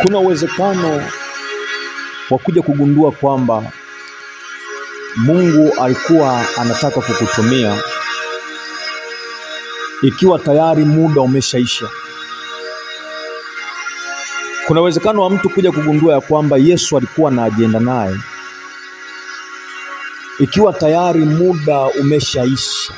Kuna uwezekano wa kuja kugundua kwamba Mungu alikuwa anataka kukutumia ikiwa tayari muda umeshaisha. Kuna uwezekano wa mtu kuja kugundua ya kwamba Yesu alikuwa na ajenda naye ikiwa tayari muda umeshaisha.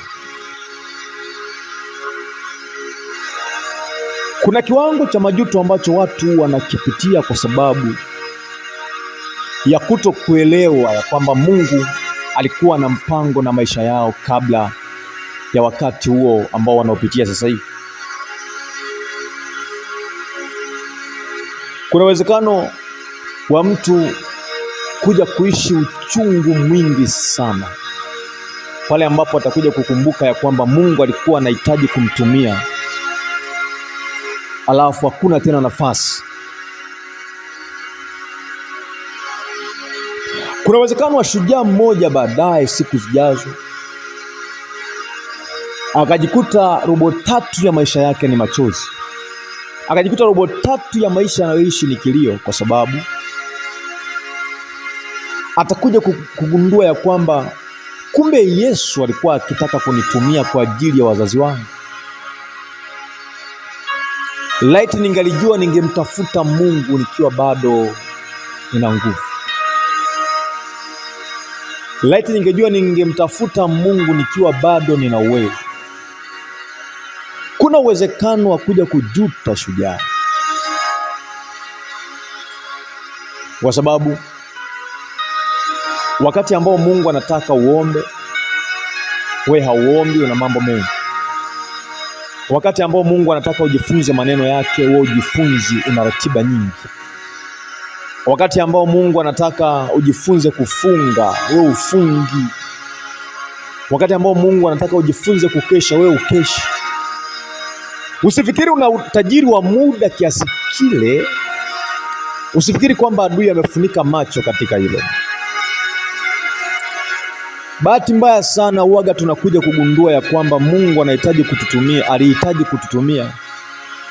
Kuna kiwango cha majuto ambacho watu wanakipitia kwa sababu ya kutokuelewa ya kwamba Mungu alikuwa na mpango na maisha yao kabla ya wakati huo ambao wanaopitia sasa hivi. Kuna uwezekano wa mtu kuja kuishi uchungu mwingi sana pale ambapo atakuja kukumbuka ya kwamba Mungu alikuwa anahitaji kumtumia, alafu hakuna tena nafasi. Kuna uwezekano wa shujaa mmoja baadaye siku zijazo akajikuta robo tatu ya maisha yake ni machozi, akajikuta robo tatu ya maisha anayoishi ni kilio, kwa sababu atakuja kugundua ya kwamba kumbe Yesu alikuwa akitaka kunitumia kwa ajili ya wazazi wangu. Laiti ningalijua ningemtafuta Mungu nikiwa bado nina nguvu. Laiti ningejua ningemtafuta Mungu nikiwa bado nina uwezo. Kuna uwezekano wa kuja kujuta shujaa, kwa sababu wakati ambao Mungu anataka uombe, we hauombi, una mambo mengi. Wakati ambao Mungu anataka ujifunze maneno yake, we ujifunzi, una ratiba nyingi. Wakati ambao Mungu anataka ujifunze kufunga, we ufungi. Wakati ambao Mungu anataka ujifunze kukesha, we ukeshi. Usifikiri una utajiri wa muda kiasi kile, usifikiri kwamba adui amefunika macho katika hilo. Bahati mbaya sana uwaga tunakuja kugundua ya kwamba Mungu anahitaji kututumia, alihitaji kututumia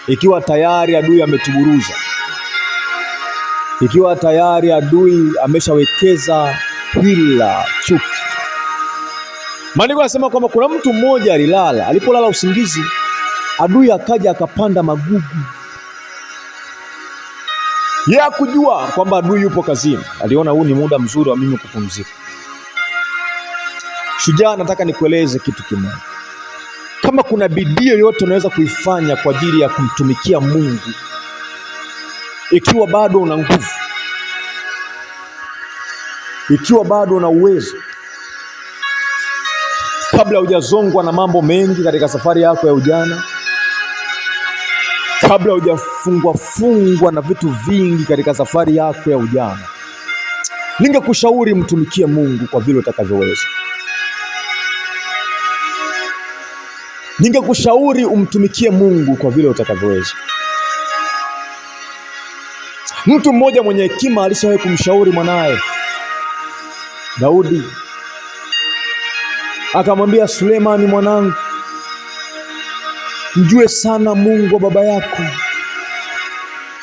ikiwa tayari adui ametuburuza, ikiwa tayari adui ameshawekeza hila, chuki. Maandiko yanasema kwamba kuna mtu mmoja alilala, alipolala usingizi, adui akaja akapanda magugu. Yeye hakujua kwamba adui yupo kazini, aliona huu ni muda mzuri wa mimi kupumzika. Shujaa, nataka nikueleze kitu kimoja. Kama kuna bidii yoyote unaweza kuifanya kwa ajili ya kumtumikia Mungu, ikiwa bado una nguvu, ikiwa bado una uwezo, kabla hujazongwa na mambo mengi katika safari yako ya ujana, kabla hujafungwa na vitu vingi katika safari yako ya ujana, ningekushauri mtumikie Mungu kwa vile utakavyoweza. Ningekushauri umtumikie Mungu kwa vile utakavyoweza. Mtu mmoja mwenye hekima alishawahi kumshauri mwanae Daudi, akamwambia, Sulemani mwanangu, mjue sana Mungu wa baba yako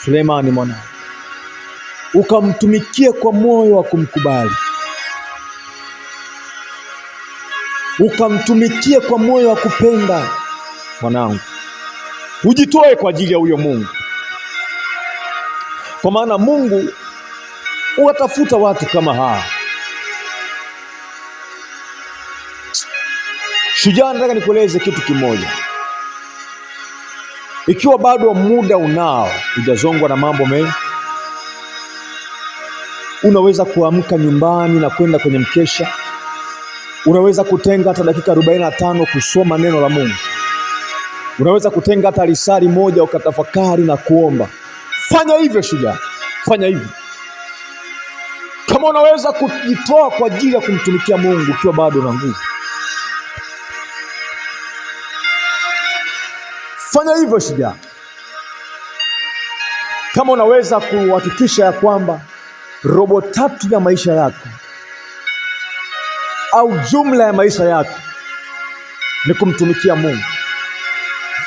Sulemani mwanangu, ukamtumikie kwa moyo wa kumkubali, ukamtumikie kwa moyo wa kupenda. Mwanangu, ujitoe kwa ajili ya huyo Mungu, kwa maana Mungu huwatafuta watu kama hawa. Shujaa, nataka nikueleze kitu kimoja. Ikiwa bado muda unao, hujazongwa na mambo mengi, unaweza kuamka nyumbani na kwenda kwenye mkesha. Unaweza kutenga hata dakika 45 kusoma neno la Mungu. Unaweza kutenga hata risali moja ukatafakari na kuomba. Fanya hivyo shujaa, fanya hivyo. Kama unaweza kujitoa kwa ajili ya kumtumikia Mungu ukiwa bado na nguvu, fanya hivyo shujaa. Kama unaweza kuhakikisha ya kwamba robo tatu ya maisha yako au jumla ya maisha yako ni kumtumikia Mungu,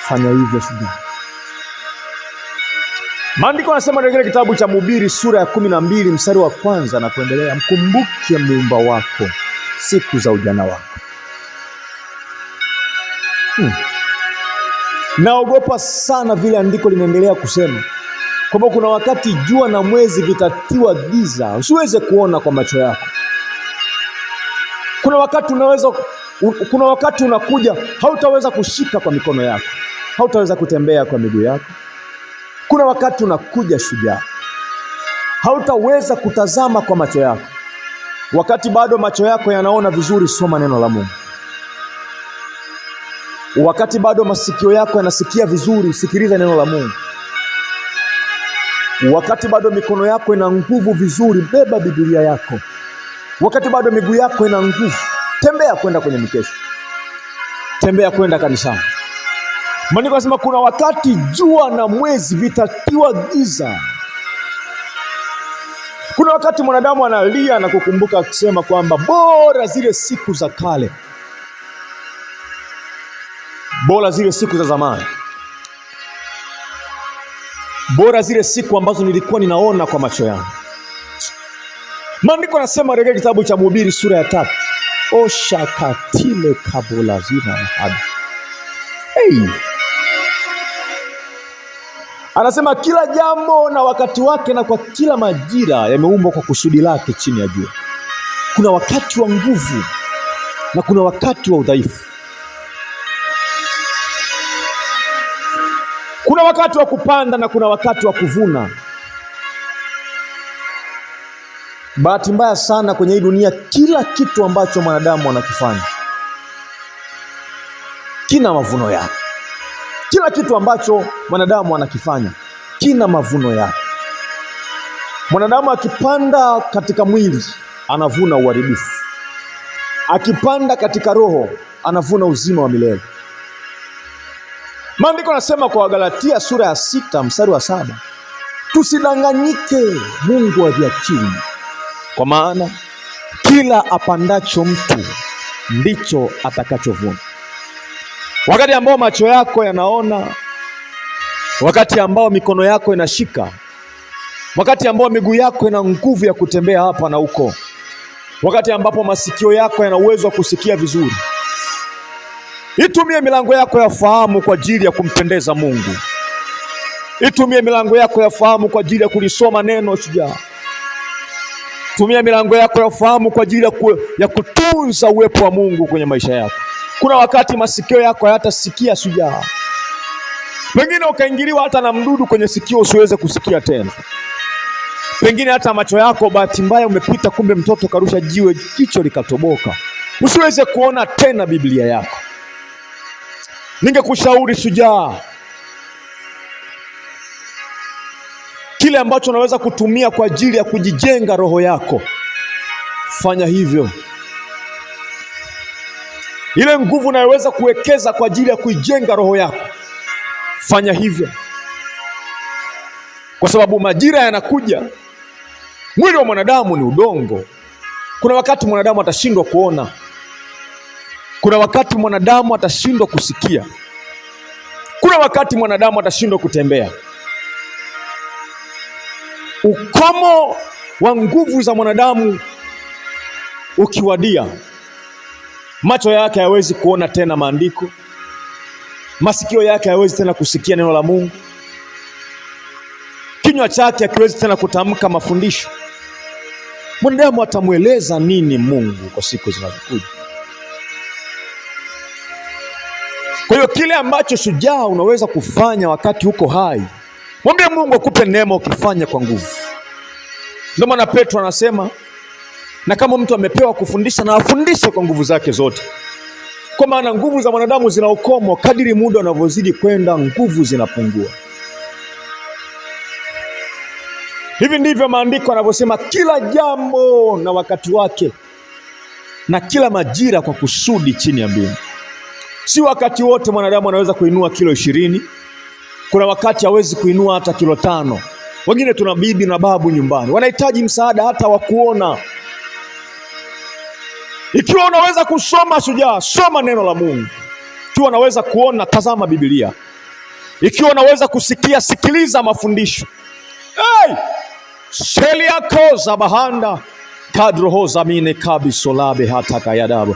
fanya hivyo shujaa. Maandiko yanasema katika kitabu cha Mhubiri sura ya 12 mstari wa 1 na kuendelea, mkumbuke muumba wako siku za ujana wako. Naogopa sana vile andiko linaendelea kusema kwamba kuna wakati jua na mwezi vitatiwa giza, usiweze kuona kwa macho yako. Kuna wakati unakuja hautaweza kushika kwa mikono yako, hautaweza kutembea kwa miguu yako. Kuna wakati unakuja shujaa, hautaweza kutazama kwa macho yako. Wakati bado macho yako yanaona vizuri, soma neno la Mungu. Wakati bado masikio yako yanasikia vizuri, sikiliza neno la Mungu. Wakati bado mikono yako ina nguvu vizuri, beba Biblia yako. Wakati bado miguu yako ina nguvu, tembea kwenda kwenye mikesho, tembea kwenda kanisani. Maandiko yanasema kuna wakati jua na mwezi vitatiwa giza. Kuna wakati mwanadamu analia na kukumbuka akisema kwamba bora zile siku za kale, bora zile siku za zamani, bora zile siku ambazo nilikuwa ninaona kwa macho yangu. Maandiko yanasema katika kitabu cha Mhubiri sura ya 3, oshakatile kabolazina hadi. Anasema kila jambo na wakati wake, na kwa kila majira yameumbwa kwa kusudi lake chini ya jua. Kuna wakati wa nguvu na kuna wakati wa udhaifu. Kuna wakati wa kupanda na kuna wakati wa kuvuna. Bahati mbaya sana kwenye hii dunia, kila kitu ambacho mwanadamu anakifanya kina mavuno yake. Kila kitu ambacho mwanadamu anakifanya kina mavuno yake. Mwanadamu akipanda katika mwili anavuna uharibifu, akipanda katika roho anavuna uzima wa milele. Maandiko yanasema kwa Wagalatia sura ya 6 mstari wa 7, tusidanganyike, Mungu hadhihakiwi, kwa maana kila apandacho mtu ndicho atakachovuna. Wakati ambao macho yako yanaona, wakati ambao mikono yako inashika, wakati ambao miguu yako ina nguvu ya kutembea hapa na huko, wakati ambapo masikio yako yana uwezo wa kusikia vizuri, itumie milango yako ya fahamu kwa ajili ya kumpendeza Mungu. Itumie milango yako ya fahamu kwa ajili ya kulisoma neno shujaa. Tumia milango yako ya fahamu kwa ajili ya kutunza uwepo wa Mungu kwenye maisha yako. Kuna wakati masikio yako hayatasikia shujaa. Pengine ukaingiliwa hata na mdudu kwenye sikio usiweze kusikia tena. Pengine hata macho yako bahati mbaya umepita, kumbe mtoto karusha jiwe, jicho likatoboka, usiweze kuona tena Biblia yako. Ningekushauri shujaa, kile ambacho unaweza kutumia kwa ajili ya kujijenga roho yako, fanya hivyo. Ile nguvu unayoweza kuwekeza kwa ajili ya kuijenga roho yako, fanya hivyo. Kwa sababu majira yanakuja. Mwili wa mwanadamu ni udongo. Kuna wakati mwanadamu atashindwa kuona. Kuna wakati mwanadamu atashindwa kusikia. Kuna wakati mwanadamu atashindwa kutembea. Ukomo wa nguvu za mwanadamu ukiwadia, macho yake hayawezi kuona tena maandiko, masikio yake hayawezi tena kusikia neno la Mungu, kinywa chake hakiwezi tena kutamka mafundisho. Mwanadamu atamweleza nini Mungu kwa siku zinazokuja? Kwa hiyo kile ambacho shujaa unaweza kufanya wakati uko hai, mwambie Mungu akupe neema ukifanya kwa nguvu. Ndio maana Petro anasema, na kama mtu amepewa kufundisha na afundishe kwa nguvu zake zote. Kwa maana nguvu za mwanadamu zina ukomo, kadiri muda unavyozidi kwenda nguvu zinapungua. Hivi ndivyo maandiko yanavyosema, kila jambo na wakati wake, na kila majira kwa kusudi chini ya mbingu. Si wakati wote mwanadamu anaweza kuinua kilo 20. Kuna wakati hawezi kuinua hata kilo 5. Wengine tuna bibi na babu nyumbani, wanahitaji msaada hata wa kuona. Ikiwa unaweza kusoma shujaa, soma neno la Mungu. Ikiwa unaweza kuona, tazama Biblia. Ikiwa unaweza kusikia, sikiliza mafundisho. Hey! Shelia koza bahanda kadrohoza mine kabisolabe hata kayadabo.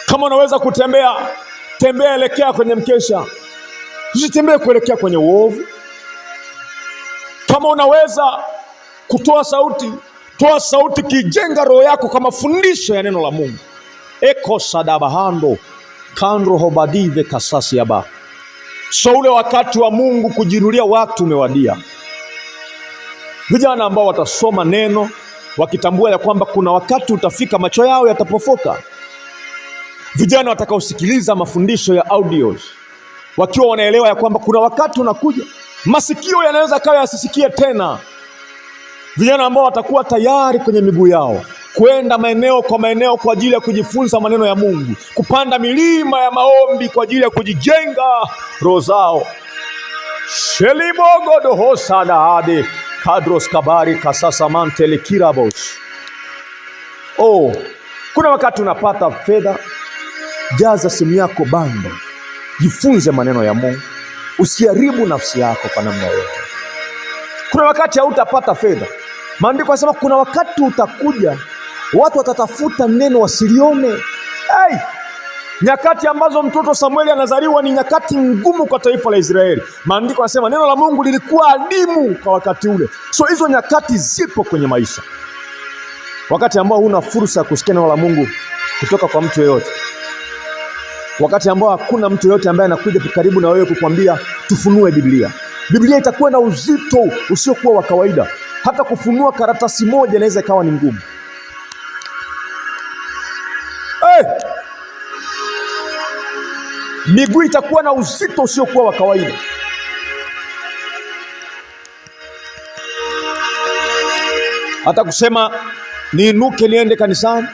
Kama unaweza kutembea, tembea, elekea kwenye mkesha. Usitembee kuelekea kwenye uovu. Kama unaweza kutoa sauti, toa sauti kijenga roho yako kama fundisho ya neno la Mungu. Eko sadabahando kandro hobadive kasasi yaba. So ule wakati wa Mungu kujinulia watu umewadia. Vijana ambao watasoma neno wakitambua ya kwamba kuna wakati utafika macho yao yatapofoka. Vijana watakaosikiliza mafundisho ya audios wakiwa wanaelewa ya kwamba kuna wakati unakuja masikio yanaweza kawa yasisikie tena. Vijana ambao watakuwa tayari kwenye miguu yao kwenda maeneo kwa maeneo kwa ajili ya kujifunza maneno ya Mungu, kupanda milima ya maombi kwa ajili ya kujijenga roho zao. Shelibogo hosada hadi kadros kabari kasasa mantele kirabos. Kuna wakati unapata fedha, jaza simu yako bando, jifunze maneno ya Mungu, usiharibu nafsi yako kwa namna yoyote. Kuna wakati hautapata fedha, maandiko yanasema kuna wakati utakuja watu watatafuta neno wasilione. Nyakati ambazo mtoto Samueli anazaliwa ni nyakati ngumu kwa taifa la Israeli. Maandiko yanasema neno la Mungu lilikuwa adimu kwa wakati ule. So hizo nyakati zipo kwenye maisha, wakati ambao huna fursa ya kusikia neno la Mungu kutoka kwa mtu yeyote, wakati ambao hakuna mtu yeyote ambaye anakuja karibu na wewe kukwambia tufunue Biblia. Biblia itakuwa na uzito usiokuwa wa kawaida. Hata kufunua karatasi moja inaweza ikawa ni ngumu. Miguu itakuwa na uzito usiokuwa wa kawaida. Hata kusema niinuke niende kanisani